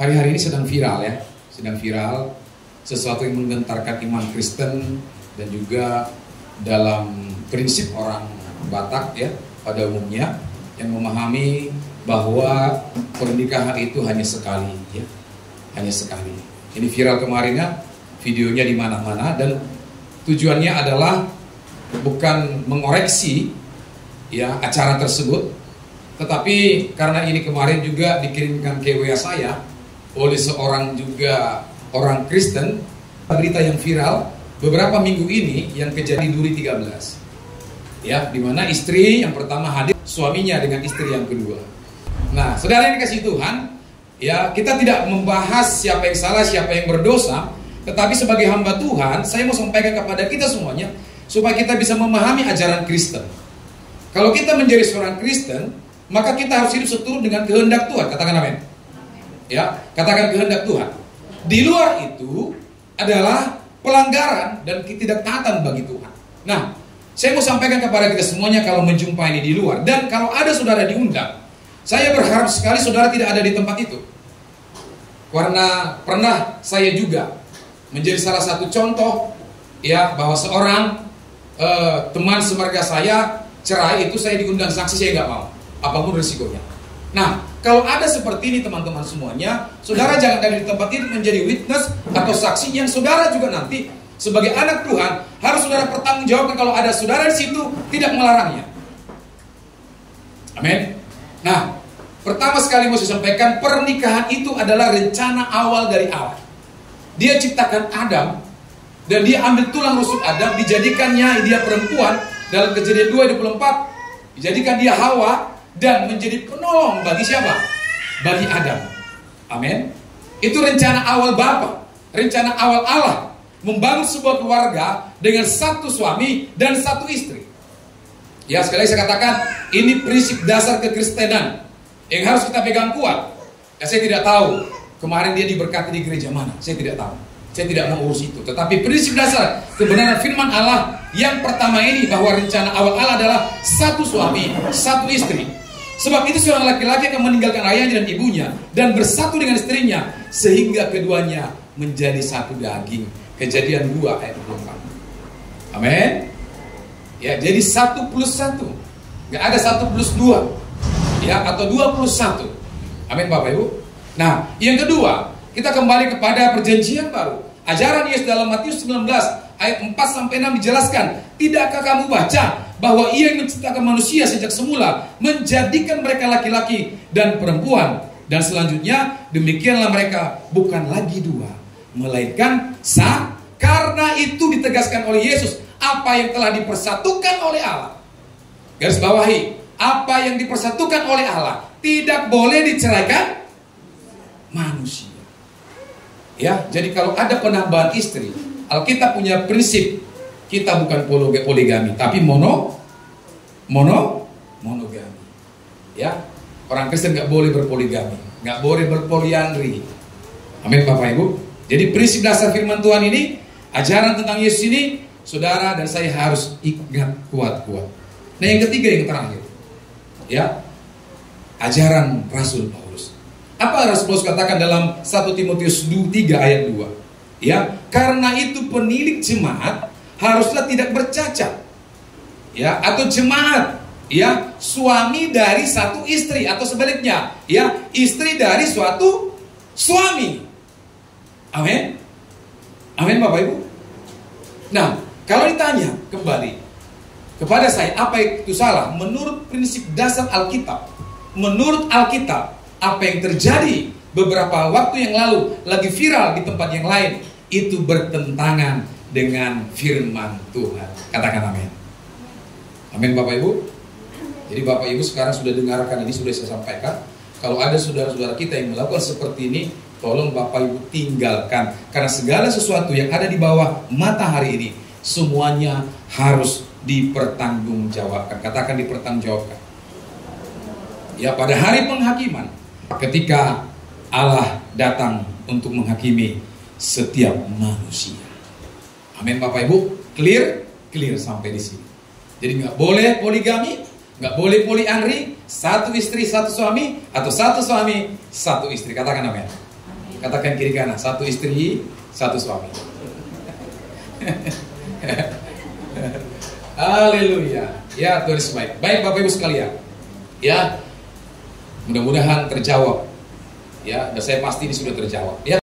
hari-hari ini sedang viral ya, sedang viral sesuatu yang menggentarkan iman Kristen dan juga dalam prinsip orang Batak ya pada umumnya yang memahami bahwa pernikahan itu hanya sekali ya, hanya sekali. Ini viral kemarinnya, videonya di mana-mana dan tujuannya adalah bukan mengoreksi ya acara tersebut, tetapi karena ini kemarin juga dikirimkan ke WA saya oleh seorang juga orang Kristen, berita yang viral beberapa minggu ini yang kejadian di Duri 13 ya, dimana istri yang pertama hadir suaminya dengan istri yang kedua. Nah saudara yang dikasihi Tuhan ya, kita tidak membahas siapa yang salah siapa yang berdosa, tetapi sebagai hamba Tuhan saya mau sampaikan kepada kita semuanya supaya kita bisa memahami ajaran Kristen. Kalau kita menjadi seorang Kristen, maka kita harus hidup seturut dengan kehendak Tuhan. Katakan amin. Ya, katakan kehendak Tuhan. Di luar itu adalah pelanggaran dan ketidaktaatan bagi Tuhan. Nah, saya mau sampaikan kepada kita semuanya kalau menjumpai ini di luar. Dan kalau ada saudara diundang, saya berharap sekali saudara tidak ada di tempat itu. Karena pernah saya juga menjadi salah satu contoh ya, bahwa seorang teman semarga saya cerai, itu saya diundang saksi, saya nggak mau, apapun risikonya. Nah, kalau ada seperti ini teman-teman semuanya, saudara jangan ada di tempat itu menjadi witness atau saksi yang saudara juga nanti sebagai anak Tuhan harus saudara pertanggungjawabkan kalau ada saudara di situ tidak melarangnya. Amin. Nah, pertama sekali mau saya sampaikan, pernikahan itu adalah rencana awal dari Allah. Dia ciptakan Adam dan dia ambil tulang rusuk Adam, dijadikannya dia perempuan. Dalam Kejadian 2:24 dijadikan dia Hawa dan menjadi penolong bagi siapa? Bagi Adam. Amin. Itu rencana awal Bapa, rencana awal Allah membangun sebuah keluarga dengan satu suami dan satu istri. Ya, sekali lagi saya katakan, ini prinsip dasar kekristenan yang harus kita pegang kuat. Ya, saya tidak tahu kemarin dia diberkati di gereja mana, saya tidak tahu. Saya tidak mengurus itu. Tetapi prinsip dasar kebenaran firman Allah yang pertama ini, bahwa rencana awal Allah adalah satu suami, satu istri. Sebab itu seorang laki-laki akan meninggalkan ayahnya dan ibunya dan bersatu dengan istrinya sehingga keduanya menjadi satu daging. Kejadian 2 ayat 24. Amin. Ya, jadi 1+1. Gak ada 1+2 ya, atau 2+1. Amin Bapak Ibu. Nah, yang kedua, kita kembali kepada perjanjian baru. Ajaran Yesus dalam Matius 19 ayat 4-6 dijelaskan, tidakkah kamu baca bahwa Ia yang menciptakan manusia sejak semula, menjadikan mereka laki-laki dan perempuan, dan selanjutnya demikianlah mereka bukan lagi dua, melainkan satu. Karena itu ditegaskan oleh Yesus, apa yang telah dipersatukan oleh Allah, garis bawahi, apa yang dipersatukan oleh Allah tidak boleh diceraikan manusia. Ya, jadi kalau ada penambahan istri, Alkitab punya prinsip, kita bukan poligami, tapi monogami. Ya, orang Kristen nggak boleh berpoligami, nggak boleh berpoliandri. Amin Bapak Ibu. Jadi prinsip dasar firman Tuhan ini, ajaran tentang Yesus ini, saudara dan saya harus ingat kuat-kuat. Nah, yang ketiga, yang terakhir, ya, ajaran Rasul Paulus. Apa Rasul Paulus katakan dalam 1 Timotius 3 ayat 2? Ya, karena itu penilik jemaat haruslah tidak bercacat. Ya, atau jemaat, ya, suami dari satu istri, atau sebaliknya, ya, istri dari suatu suami. Amin. Amin Bapak Ibu. Nah, kalau ditanya kembali kepada saya, apa itu salah? Menurut prinsip dasar Alkitab, menurut Alkitab, apa yang terjadi beberapa waktu yang lalu lagi viral di tempat yang lain, itu bertentangan dengan firman Tuhan. Katakan amin. Amin Bapak Ibu. Jadi Bapak Ibu sekarang sudah dengarkan ini, sudah saya sampaikan. Kalau ada saudara-saudara kita yang melakukan seperti ini, tolong Bapak Ibu tinggalkan. Karena segala sesuatu yang ada di bawah matahari ini, semuanya harus dipertanggungjawabkan. Katakan dipertanggungjawabkan. Ya, pada hari penghakiman, ketika Allah datang untuk menghakimi setiap manusia. Amin Bapak Ibu. Clear? Clear sampai di sini. Jadi nggak boleh poligami, nggak boleh poliandri, satu istri satu suami, atau satu suami satu istri. Katakan amin. Katakan kiri kanan, satu istri, satu suami. Haleluya. Ya, Tuhan Yesus baik. Baik Bapak Ibu sekalian. Ya, mudah-mudahan terjawab. Ya, dan saya pasti ini sudah terjawab. Ya.